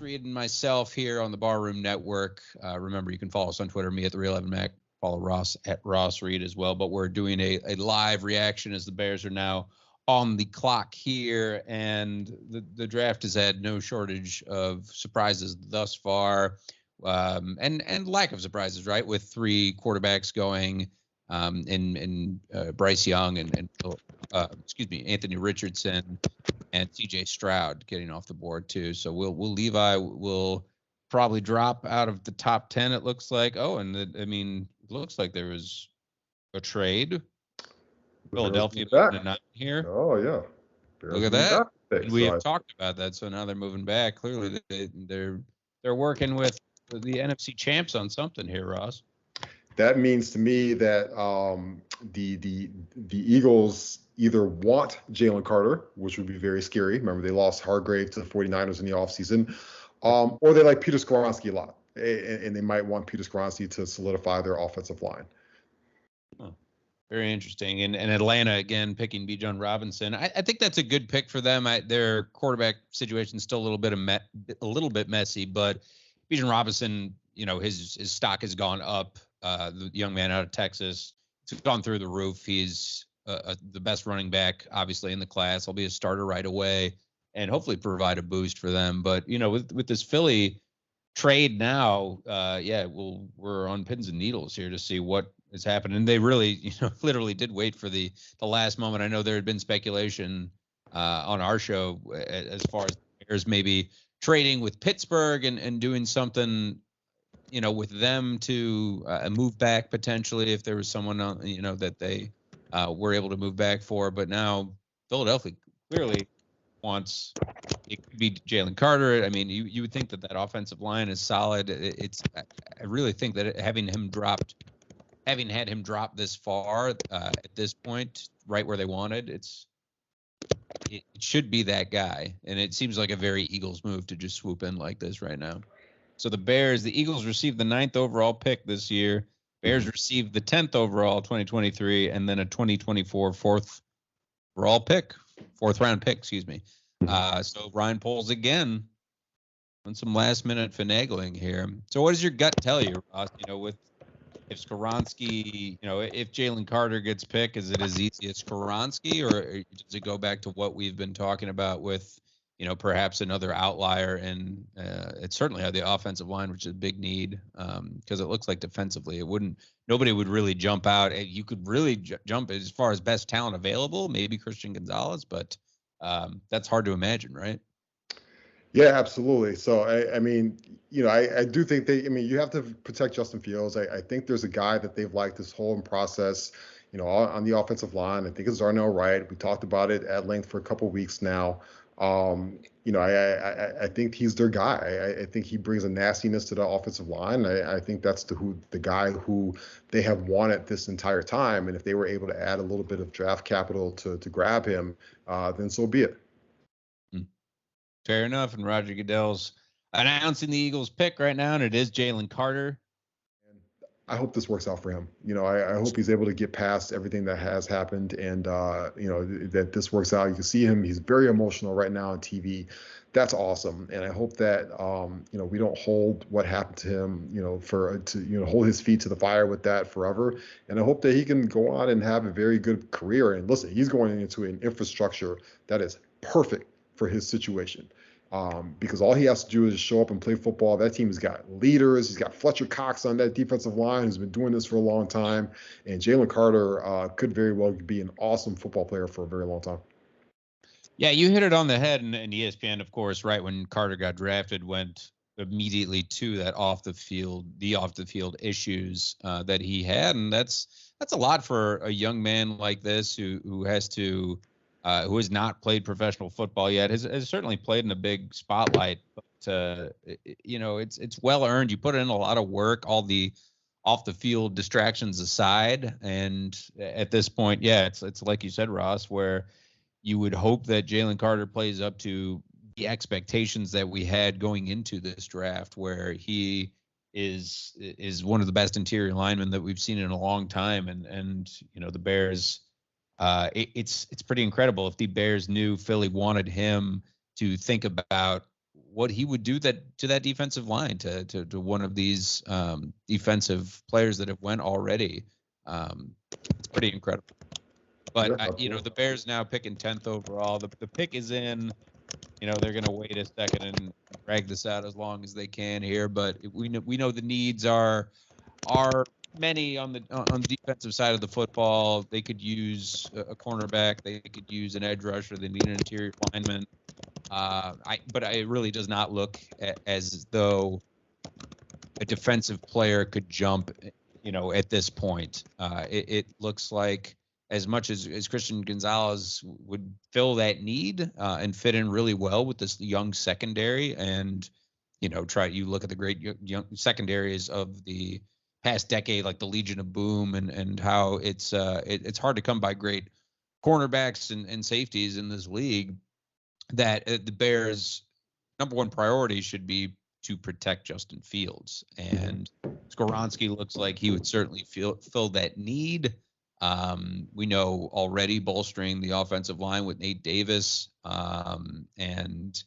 Reed and myself here on the Barroom Network. Remember, you can follow us on Twitter, me at the Real Evan Mac, follow Ross at Ross Reed as well. But we're doing a live reaction as the Bears are now on the clock here, and the draft has had no shortage of surprises thus far, and lack of surprises, right? With 3 quarterbacks going, in Bryce Young and Anthony Richardson and C.J. Stroud getting off the board too. So Will Levi will probably drop out of the top 10. It looks like. Oh, and it looks like there was a trade. Philadelphia moving a here. Oh yeah, Look at that. And we have talked about that. So now they're moving back. Clearly, they're working with the NFC champs on something here, Ross. That means to me that the Eagles either want Jalen Carter, which would be very scary. Remember, they lost Hargrave to the 49ers in the offseason, or they like Peter Skoronski a lot, and they might want Peter Skoronski to solidify their offensive line. Oh, very interesting. And Atlanta, again, picking Bijan Robinson. I think that's a good pick for them. Their quarterback situation is still a little bit messy, but Bijan Robinson, his stock has gone up. The young man out of Texas, it's gone through the roof. He's the best running back, obviously, in the class. He'll be a starter right away and hopefully provide a boost for them. But, with this Philly trade now, we're on pins and needles here to see what is happening. And they really, literally did wait for the last moment. I know there had been speculation on our show as far as Bears maybe trading with Pittsburgh and doing something with them to move back potentially if there was someone, that they were able to move back for. But now Philadelphia clearly wants, it could be Jalen Carter. I mean, you would think that offensive line is solid. I really think that having had him drop this far at this point, right where they wanted, it should be that guy. And it seems like a very Eagles move to just swoop in like this right now. So the Eagles received the 9th overall pick this year. Bears received the 10th overall 2023, and then a 2024 4th round pick, excuse me. So Ryan Poles again on some last minute finagling here. So what does your gut tell you, Ross? If Skoronski, if Jalen Carter gets picked, is it as easy as Skoronski, or does it go back to what we've been talking about with, perhaps another outlier? And it's certainly the offensive line, which is a big need, because it looks like defensively nobody would really jump out. You could really jump as far as best talent available, maybe Christian Gonzalez, but that's hard to imagine, right? Yeah, absolutely. So, I do think you have to protect Justin Fields. I think there's a guy that they've liked this whole process, on the offensive line. I think it's Darnell Wright. We talked about it at length for a couple of weeks now. I think he's their guy. I think he brings a nastiness to the offensive line. I think that's the guy who they have wanted this entire time. And if they were able to add a little bit of draft capital to grab him, then so be it. Fair enough. And Roger Goodell's announcing the Eagles pick right now, and it is Jalen Carter. I hope this works out for him. I hope he's able to get past everything that has happened, and that this works out. You can see him; he's very emotional right now on TV. That's awesome, and I hope that we don't hold what happened to him, hold his feet to the fire with that forever. And I hope that he can go on and have a very good career. And listen, he's going into an infrastructure that is perfect for his situation. Because all he has to do is show up and play football. That team has got leaders. He's got Fletcher Cox on that defensive line, who's been doing this for a long time. And Jalen Carter could very well be an awesome football player for a very long time. Yeah, you hit it on the head. And ESPN, of course, right when Carter got drafted, went immediately to that off the field issues that he had. And that's a lot for a young man like this who has not played professional football yet, has certainly played in a big spotlight, but it's well earned. You put in a lot of work, all the off the field distractions aside, and at this point, it's like you said, Ross, where you would hope that Jalen Carter plays up to the expectations that we had going into this draft, where he is one of the best interior linemen that we've seen in a long time, and the Bears. It's pretty incredible if the Bears knew Philly wanted him to think about what he would do to that defensive line, to one of these defensive players that have went already. It's pretty incredible. But the Bears now picking 10th overall. The pick is in. They're going to wait a second and drag this out as long as they can here. But we know the needs are many on the defensive side of the football. They could use a cornerback. They could use an edge rusher. They need an interior lineman. But it really does not look as though a defensive player could jump, at this point. It looks like as much as Christian Gonzalez would fill that need and fit in really well with this young secondary, and you look at the great young secondaries of the past decade, like the Legion of Boom, and how it's hard to come by great cornerbacks and safeties in this league. That the Bears' number one priority should be to protect Justin Fields, and Skoronski looks like he would certainly fill that need. We know already bolstering the offensive line with Nate Davis and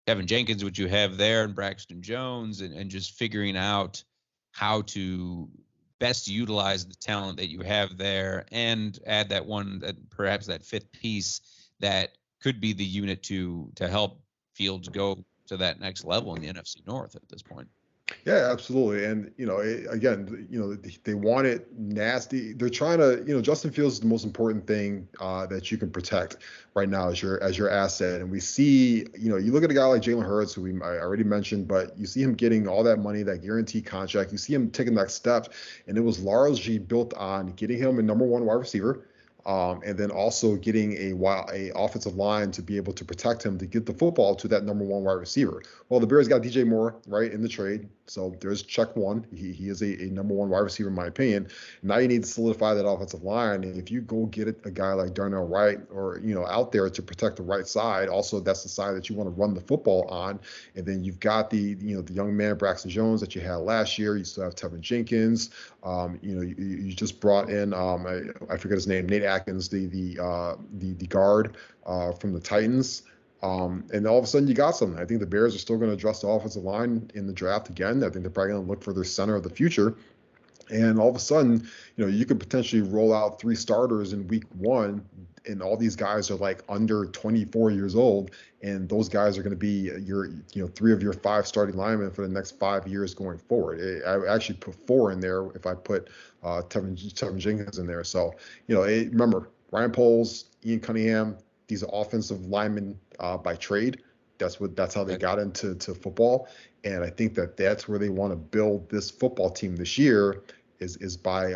Kevin Jenkins, which you have there, and Braxton Jones, and just figuring out how to best utilize the talent that you have there and add that one, that perhaps that fifth piece that could be the unit to help Fields go to that next level in the NFC North at this point. Yeah, absolutely. And, they want it nasty. They're trying to, Justin Fields is the most important thing that you can protect right now as your asset. And we see, you look at a guy like Jalen Hurts, who I already mentioned, but you see him getting all that money, that guaranteed contract. You see him taking that step. And it was largely built on getting him a number one wide receiver. And then also getting a offensive line to be able to protect him, to get the football to that number one wide receiver. Well, the Bears got DJ Moore, right, in the trade. So there's check one. He is a number one wide receiver, in my opinion. Now you need to solidify that offensive line. And if you go get a guy like Darnell Wright or, out there to protect the right side, also that's the side that you want to run the football on. And then you've got the young man, Braxton Jones, that you had last year. You still have Tevin Jenkins. You just brought in, I forget his name, Nate Atkins, the guard from the Titans. And all of a sudden you got something. I think the Bears are still going to address the offensive line in the draft again. I think they're probably going to look for their center of the future. And all of a sudden, you could potentially roll out 3 starters in week 1, and all these guys are like under 24 years old, and those guys are going to be your 3 of your 5 starting linemen for the next 5 years going forward. I actually put 4 in there if I put Tevin Jenkins in there. So, remember, Ryan Poles, Ian Cunningham, these are offensive linemen by trade. That's how they got into football. And I think that's where they want to build this football team this year is by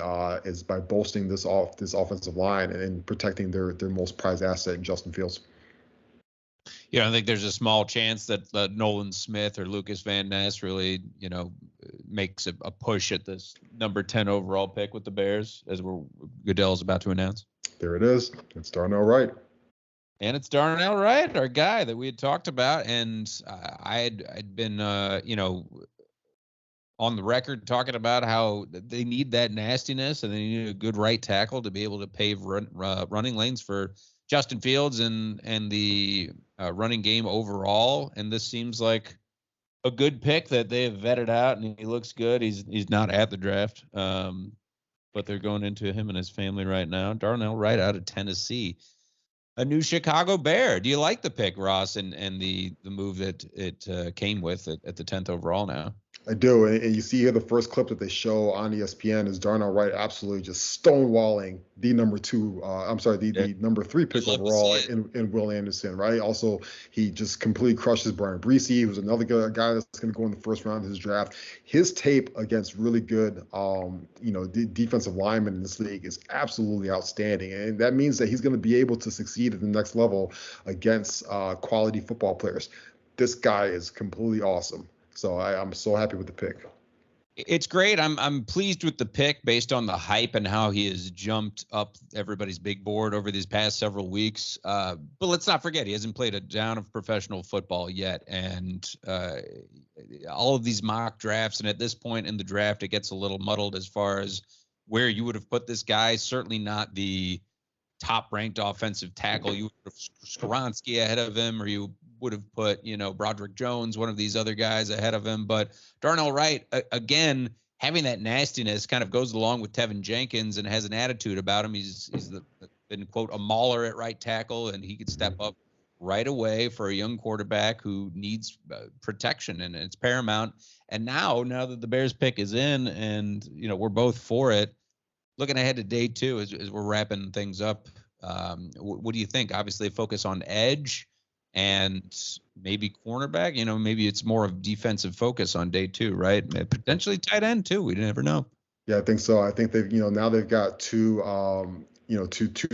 bolstering this offensive line and protecting their most prized asset in Justin Fields. I think there's a small chance that Nolan Smith or Lucas Van Ness really, makes a push at this number 10 overall pick with the Bears, as Goodell's about to announce. There it is. It's Darnell Wright. And it's Darnell Wright, our guy that we had talked about, and I'd been on the record talking about how they need that nastiness and they need a good right tackle to be able to pave running lanes for Justin Fields and the running game overall. And this seems like a good pick that they have vetted out, and he looks good. He's not at the draft, but they're going into him and his family right now. Darnell Wright out of Tennessee. A new Chicago Bear. Do you like the pick, Ross, and the move that it came with at the 10th overall now? I do. And you see here the first clip that they show on ESPN is Darnell Wright absolutely just stonewalling the number 3 pick overall in Will Anderson, right? Also, he just completely crushes Brian Bresee, who's another guy that's going to go in the first round of his draft. His tape against really good, defensive linemen in this league is absolutely outstanding. And that means that he's going to be able to succeed at the next level against quality football players. This guy is completely awesome. So I'm so happy with the pick. It's great. I'm pleased with the pick based on the hype and how he has jumped up everybody's big board over these past several weeks. But let's not forget, he hasn't played a down of professional football yet. And all of these mock drafts, and at this point in the draft, it gets a little muddled as far as where you would have put this guy. Certainly not the top-ranked offensive tackle. You would have Skoronski ahead of him, or you would have put, Broderick Jones, one of these other guys ahead of him. But Darnell Wright, again, having that nastiness kind of goes along with Tevin Jenkins and has an attitude about him. He's been, quote, a mauler at right tackle, and he could step up right away for a young quarterback who needs protection, and it's paramount. And now that the Bears pick is in, and we're both for it, looking ahead to day 2 as we're wrapping things up, what do you think? Obviously, focus on edge and maybe cornerback. Maybe it's more of defensive focus on day 2, right? Potentially tight end too. We never know. Yeah, I think so. I think they've, now they've got two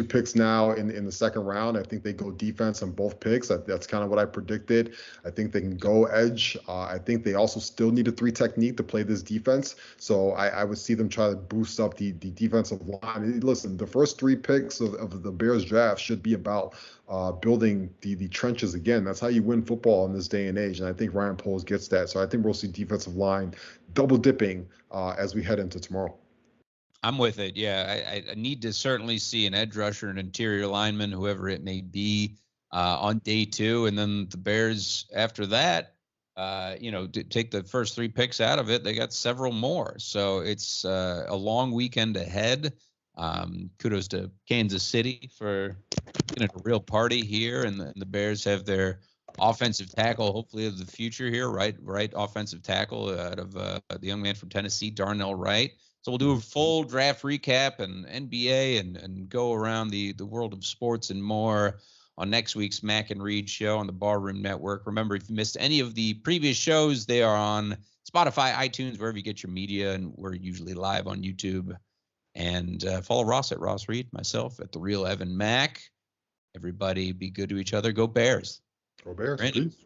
picks now in the second round. I think they go defense on both picks. That's kind of what I predicted. I think they can go edge. I think they also still need a 3 technique to play this defense. So I would see them try to boost up the defensive line. Listen, the first 3 picks of the Bears draft should be about building the trenches again. That's how you win football in this day and age. And I think Ryan Poles gets that. So I think we'll see defensive line double dipping as we head into tomorrow. I'm with it. Yeah, I need to certainly see an edge rusher, an interior lineman, whoever it may be, on day 2. And then the Bears, after that, to take the first 3 picks out of it, they got several more. So it's a long weekend ahead. Kudos to Kansas City for getting a real party here. And the Bears have their offensive tackle, hopefully of the future here, right offensive tackle out of the young man from Tennessee, Darnell Wright. So we'll do a full draft recap and NBA and go around the world of sports and more on next week's Mac and Reed show on the Barroom Network. Remember, if you missed any of the previous shows, they are on Spotify, iTunes, wherever you get your media, and we're usually live on YouTube. And follow Ross at Ross Reed, myself at The Real Evan Mac. Everybody be good to each other. Go Bears. Go Bears, please.